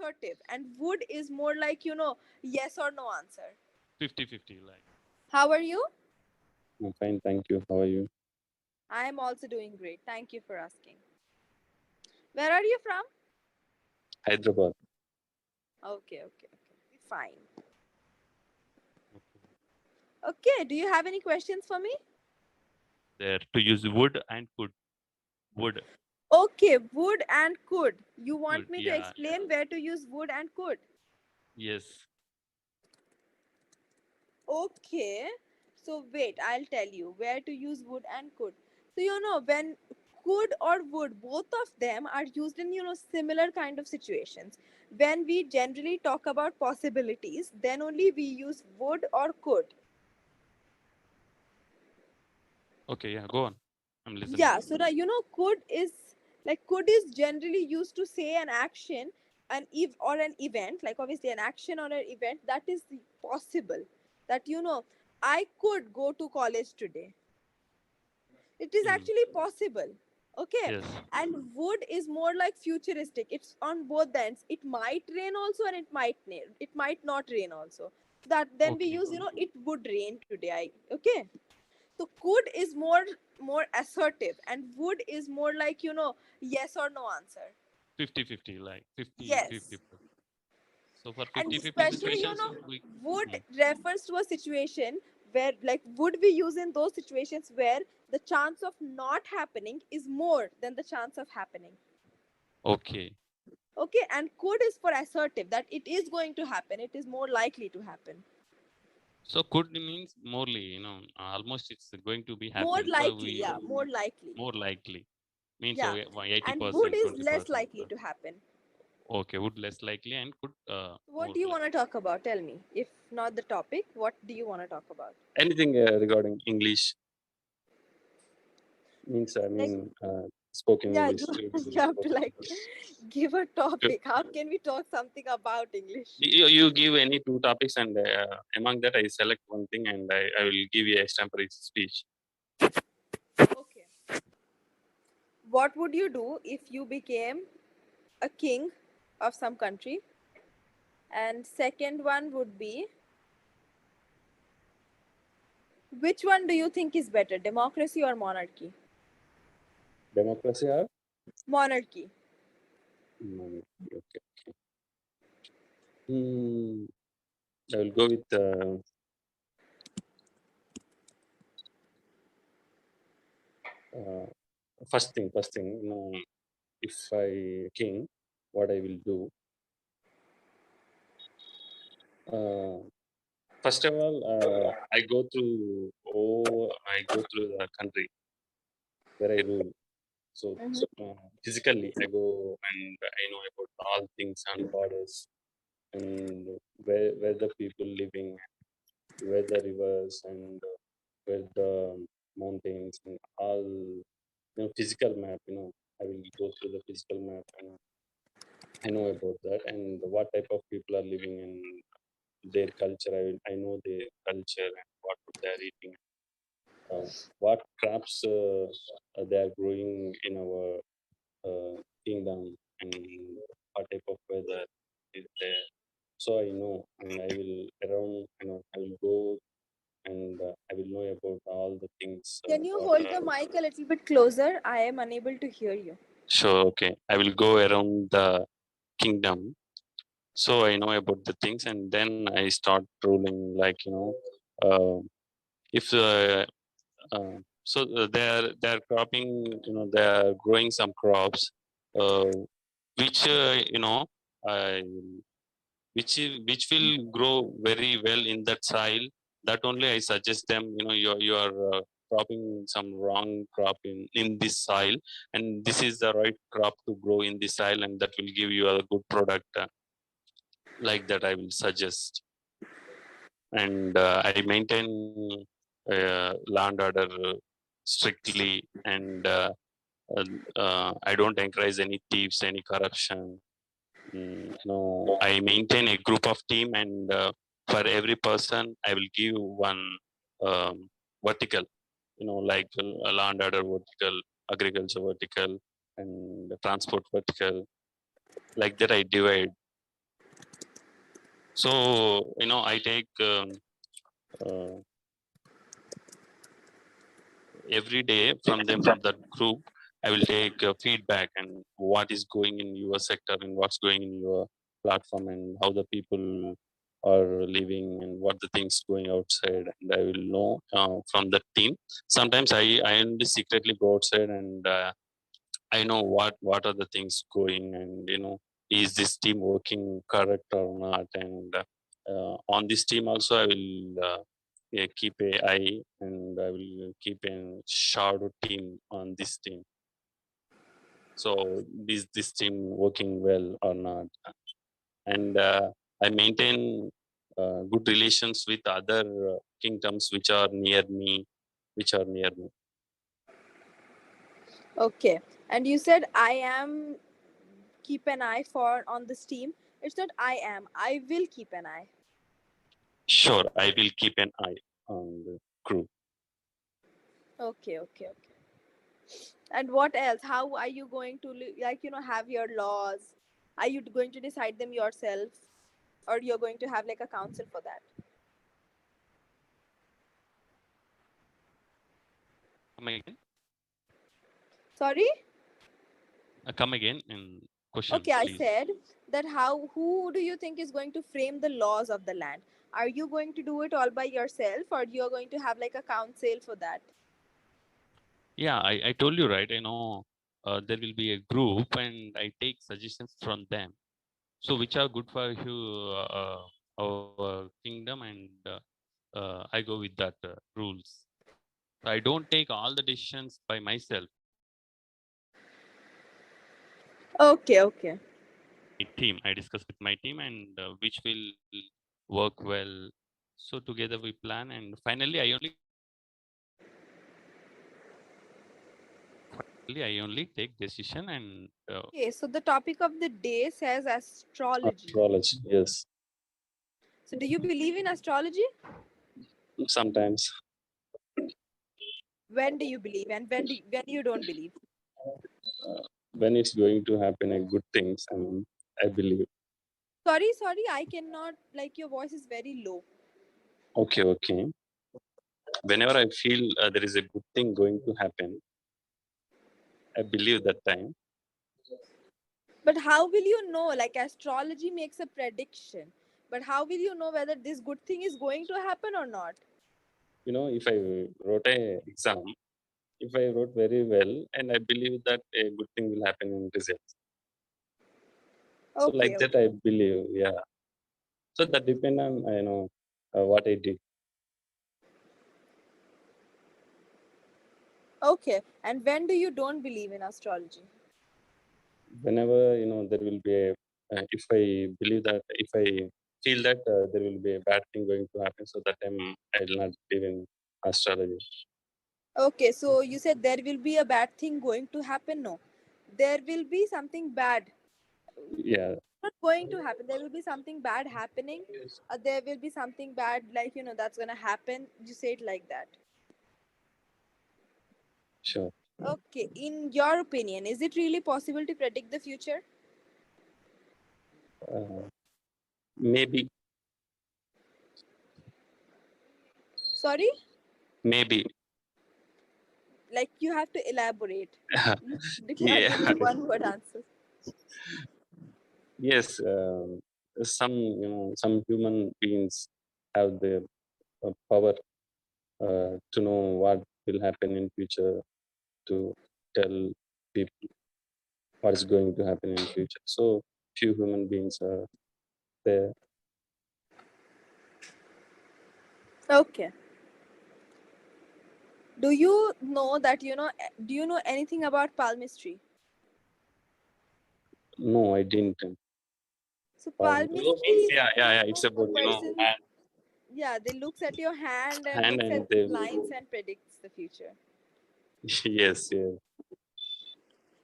assertive, and would is more like, yes or no answer. 50-50 like. How are you? I'm fine, thank you. How are you? I am also doing great. Thank you for asking. Where are you from? Hyderabad. Okay. Fine. Okay. Okay, do you have any questions for me? There to use would and could. Would. Okay, would and could. You Could. want me to Yeah. explain where to use would and could? Yes. Okay, so wait, I'll tell you where to use would and could. So, when could or would, both of them are used in, similar kind of situations. When we generally talk about possibilities, then only we use would or could. Okay. Yeah. Go on. I'm listening. Yeah, so now, could is generally used to say an action, or an event, like obviously an action or an event that is possible. That, I could go to college today. It is Mm. actually possible. Okay. Yes. And would is more like futuristic. It's on both the ends. It might rain also, and it might not rain also. That then we Okay. use, it would rain today. Okay. So could is more assertive, and would is more like, yes or no answer. 50-50 like 50-50. Yes. So for And 50-50 especially, situations, we. would Hmm. refers to a situation where, like, would we use in those situations where the chance of not happening is more than the chance of happening. Okay. Okay. And could is for assertive, that it is going to happen, it is more likely to happen. So could means morely, almost it's going to be More happen. So likely, we yeah, more likely. more likely means Yeah. And would 80%, is less 20%. likely to happen. Okay, would less likely and could What more do you want to likely. talk about? Tell me. If not the topic, what do you want to talk about? Anything regarding English means, Like, spoken yeah, English. you have to, like, give a You, topic. How can we talk something about English? you give any two topics, and among that, I select one thing, and I will give you extemporary speech. Okay. What would you do if you became a king of some country? And second one would be, which one do you think is better, democracy or monarchy? Democracy or Monarchy. okay. Hmm, I will go with uh, first thing. First thing, if I king, what I will do. Uh, First of all, I go through the country where I rule. So Mm-hmm. physically, I go and I know about all things on borders and where the people living, where the rivers and where the mountains and all. Physical map. I will go through the physical map and I know about that and what type of people are living in their culture. I know their culture and what they are eating, what crops they are growing in our kingdom, and what type of weather is there. So I know, and I will around. I will go and I will know about all the things. Can you What hold the mic a little bit closer? I am unable to hear you. Sure, okay. I will go around the kingdom, so I know about the things, and then I start ruling. Like if they're cropping, they're growing some crops, uh, which uh, which will grow very well in that soil. That only I suggest them. You are cropping some wrong crop in this soil, and this is the right crop to grow in this soil, and that will give you a good product. Like that, I will suggest, and I maintain land order strictly, and I don't encourage any thieves, any corruption. No, I maintain a group of team, and for every person, I will give one vertical. Like a land order vertical, agriculture vertical, and the transport vertical. Like that, I divide. So I take uh, every day from them, that group. I will take feedback and what is going in your sector and what's going in your platform and how the people are living and what the things going outside, and I will know from the team. Sometimes I only secretly go outside and I know what are the things going, and is this team working correct or not, and on this team also I will keep a eye, and I will keep a shadow team on this team. So is this team working well or not? And I maintain good relations with other kingdoms which are near me, which are near me. Okay. And you said I am keep an eye for on this team. It's not I am. I will keep an eye. Sure, I will keep an eye on the crew. Okay, okay, okay. And what else? How are you going to have your laws? Are you going to decide them yourself, or you're going to have like a council for that? Come again. Sorry. Come again in question, Okay, I please. said that how who do you think is going to frame the laws of the land? Are you going to do it all by yourself, or you're going to have like a council for that? Yeah, I told you, right? There will be a group, and I take suggestions from them. So which are good for you, our kingdom, and I go with that rules. So I don't take all the decisions by myself. Okay, okay. My team, I discuss with my team, and which will work well. So together we plan, and finally I only take decision, and Okay, so the topic of the day says astrology. Astrology, yes. So do you believe in astrology? Sometimes When do you believe, and when you don't believe? when it's going to happen, a good things, I believe. Sorry, sorry, I cannot, like, your voice is very low. Okay, okay. Whenever I feel there is a good thing going to happen, I believe that time. But how will you know? Like, astrology makes a prediction. But how will you know whether this good thing is going to happen or not? If I wrote a exam, if I wrote very well, and I believe that a good thing will happen in results. So like Okay, that, okay. I believe. Yeah. So that depend on what I did. Okay. And when do you don't believe in astrology? Whenever there will be a if I believe that, if I feel that there will be a bad thing going to happen, so that time I will not believe in astrology. Okay, so you said there will be a bad thing going to happen. No, there will be something bad. Yeah, Not going to happen. There will be something bad happening. There will be something bad, like, that's gonna happen. You say it like that. sure. Okay, in your opinion, is it really possible to predict the future? uh, Maybe. Sorry, Maybe. like, you have to elaborate. You can't Yeah. give me one word answer. Yes, some some human beings have the power to know what will happen in future, to tell people what is going to happen in future. So few human beings are there. Okay. Do you know that Do you know anything about palmistry? No, I didn't. So Palm palmistry means, is, yeah, yeah, yeah. It's a about person. Yeah, they looks at your hand and hand, looks and at the they lines and predicts the future. yes, yes.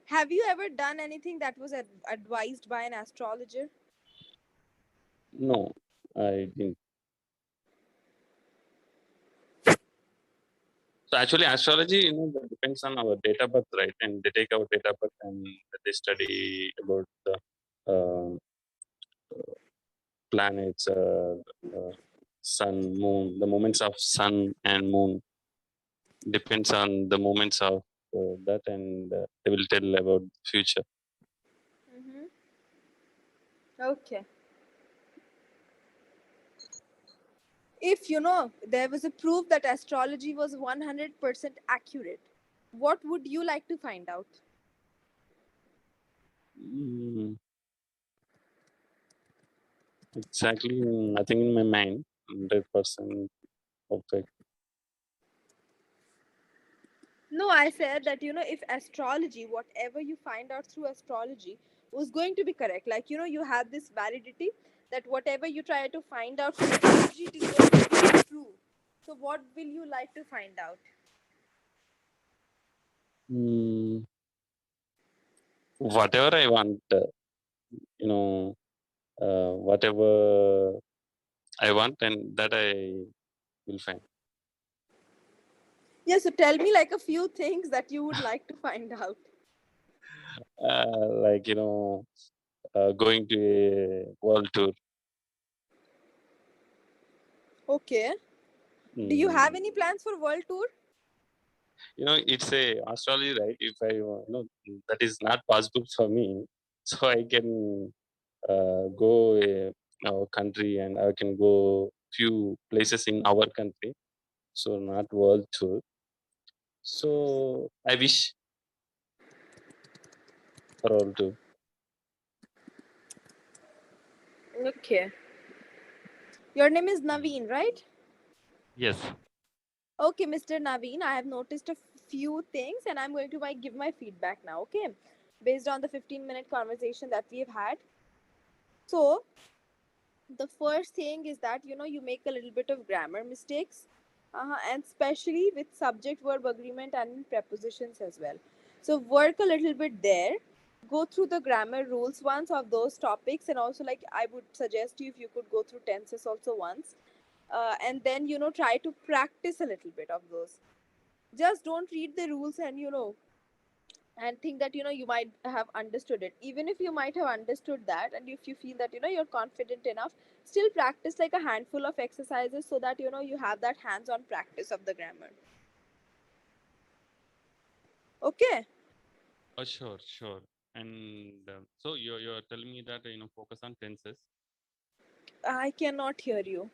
Have you ever done anything that was advised by an astrologer? No, I didn't. So actually, astrology, that depends on our date of birth, right? And they take our date of birth and they study about the uh, planets, sun, moon. The moments of sun and moon depends on the moments of that, and they will tell about future. Mm-hmm. Okay. If there was a proof that astrology was 100% accurate, what would you like to find out? Mm, exactly, nothing in my mind. 100% perfect. No, I said that if astrology, whatever you find out through astrology, was going to be correct, like you have this validity that whatever you try to find out from astrology, it is going to be true. So, what will you like to find out? Mm, whatever I want, whatever I want, and that I will find. Yeah, so tell me like a few things that you would like to find out. Like going to a world tour. Okay. Do you have Mm, any plans for world tour? it's a astrology, right? If I that is not possible for me, so I can go our country, and I can go few places in our country. So not world tour. So I wish for all tour. Okay. Your name is Naveen, right? Yes. Okay, Mr. Naveen, I have noticed a few things and I'm going to give my feedback now, okay? Based on the 15-minute conversation that we've had. So, the first thing is that you make a little bit of grammar mistakes, and especially with subject verb agreement and in prepositions as well. So, work a little bit there. Go through the grammar rules once of those topics, and also, like, I would suggest you if you could go through tenses also once, and then try to practice a little bit of those. Just don't read the rules and and think that you might have understood it. Even if you might have understood that, and if you feel that you're confident enough, still practice like a handful of exercises so that you have that hands on practice of the grammar. Okay. Sure, sure. And so you're telling me that focus on tenses. I cannot hear you.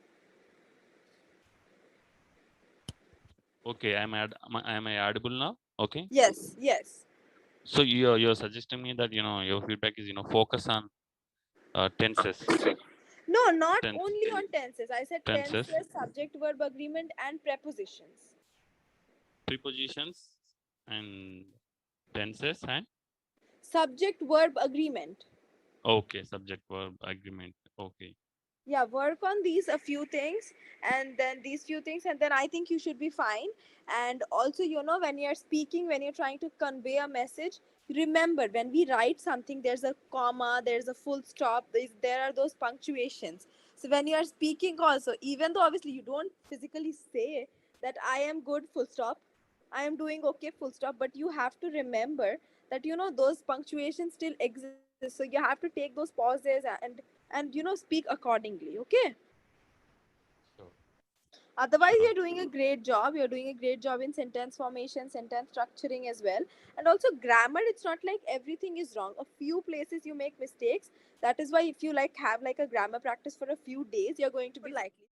Okay, am I audible now? Okay. Yes, yes. So you're suggesting me that your feedback is focus on tenses, No, not tense, only on tenses. I said tenses, tenses, subject verb agreement, and prepositions. prepositions, and tenses, and Subject verb agreement. okay, subject verb agreement. Okay. Yeah, work on these a few things, and then these few things, and then I think you should be fine. And also when you're speaking, when you're trying to convey a message, remember when we write something, there's a comma, there's a full stop, there are those punctuations. So when you are speaking also, even though obviously you don't physically say that I am good full stop, I am doing okay full stop, but you have to remember that those punctuations still exist, so you have to take those pauses and speak accordingly, okay? Sure. Otherwise Sure. you're doing a great job, you're doing a great job in sentence formation, sentence structuring as well. And also grammar, it's not like everything is wrong. A few places you make mistakes. That is why if you like have like a grammar practice for a few days, you're going to be likely